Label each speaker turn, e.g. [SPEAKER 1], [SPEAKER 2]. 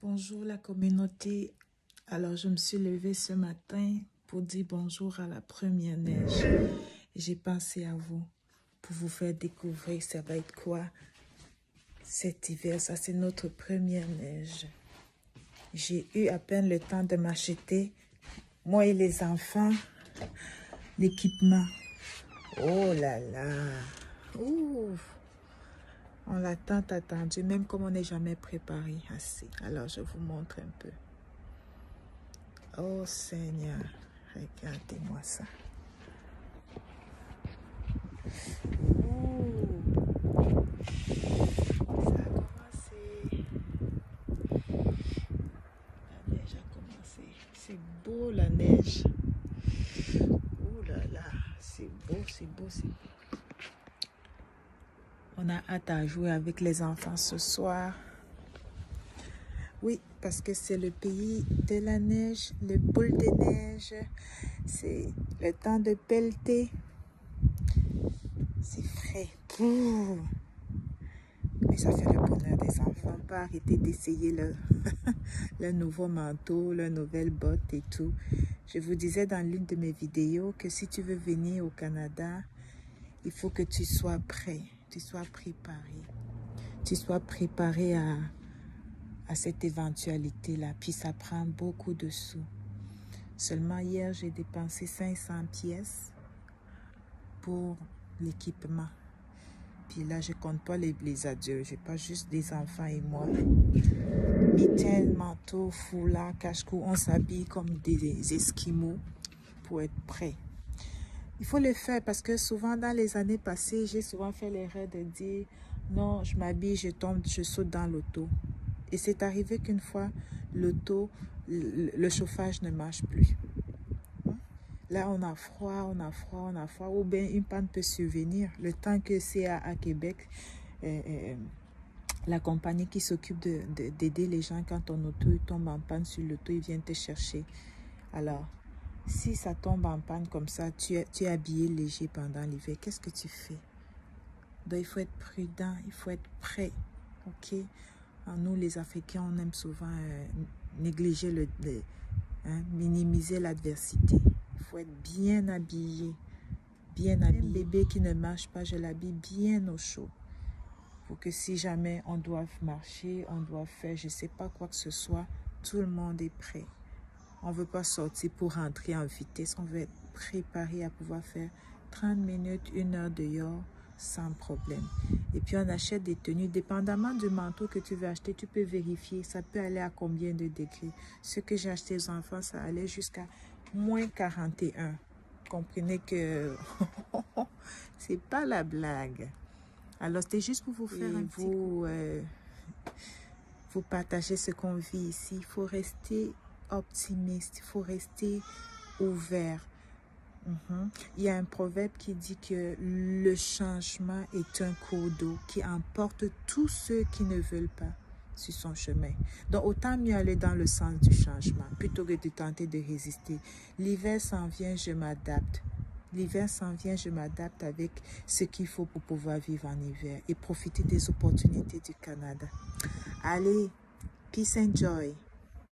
[SPEAKER 1] Bonjour la communauté. Alors je me suis levée ce matin pour dire bonjour à la première neige. J'ai pensé à vous pour vous faire découvrir ça va être quoi cet hiver. Ça c'est notre première neige. J'ai eu à peine le temps de m'acheter, moi et les enfants, l'équipement. Oh là là. Ouh. On l'a tant attendu, même comme on n'est jamais préparé assez. Alors, je vous montre un peu. Oh Seigneur, regardez-moi ça. Ouh. Ça a commencé. La neige a commencé. C'est beau la neige. Oh là là, c'est beau, c'est beau, c'est beau. On a hâte à jouer avec les enfants ce soir. Oui, parce que c'est le pays de la neige, le boule de neige. C'est le temps de pelleter. C'est frais. Ouh. Mais ça fait le bonheur des enfants. Pas arrêter d'essayer le nouveau manteau, leur nouvelle botte et tout. Je vous disais dans l'une de mes vidéos que si tu veux venir au Canada, il faut que tu sois prêt, tu sois préparé. Tu sois préparé à cette éventualité-là. Puis ça prend beaucoup de sous. Seulement hier, j'ai dépensé 500 pièces pour l'équipement. Puis là, je compte pas les adultes. J'ai pas juste des enfants et moi. Mitaine, manteau, foulard, cache-cou. On s'habille comme des esquimaux pour être prêt. Il faut le faire parce que souvent dans les années passées, j'ai souvent fait l'erreur de dire non, je m'habille, je tombe, je saute dans l'auto. Et c'est arrivé qu'une fois, l'auto, le chauffage ne marche plus. Là, on a froid, ou bien une panne peut survenir. Le temps que c'est à Québec, la compagnie qui s'occupe d'aider les gens quand ton auto tombe en panne sur l'auto, ils viennent te chercher. Alors, si ça tombe en panne comme ça, tu es habillé léger pendant l'hiver, qu'est-ce que tu fais? Donc, il faut être prudent, il faut être prêt, ok? Nous, les Africains, on aime souvent négliger minimiser l'adversité. Il faut être bien habillé, bien habillé. Un bébé qui ne marche pas, je l'habille bien au chaud. Pour que si jamais on doit marcher, on doit faire, je ne sais pas quoi que ce soit, tout le monde est prêt. On ne veut pas sortir pour rentrer en vitesse, on veut être préparé à pouvoir faire 30 minutes, 1 heure dehors sans problème. Et puis on achète des tenues, dépendamment du manteau que tu veux acheter, tu peux vérifier, ça peut aller à combien de degrés. Ce que j'ai acheté aux enfants, ça allait jusqu'à moins 41. Comprenez que c'est pas la blague. Alors c'était juste pour vous faire vous partager ce qu'on vit ici. Il faut rester optimiste, il faut rester ouvert. Il y a un proverbe qui dit que le changement est un cours d'eau qui emporte tous ceux qui ne veulent pas sur son chemin. Donc autant mieux aller dans le sens du changement plutôt que de tenter de résister. L'hiver s'en vient, je m'adapte. L'hiver s'en vient, je m'adapte avec ce qu'il faut pour pouvoir vivre en hiver et profiter des opportunités du Canada. Allez, peace and joy.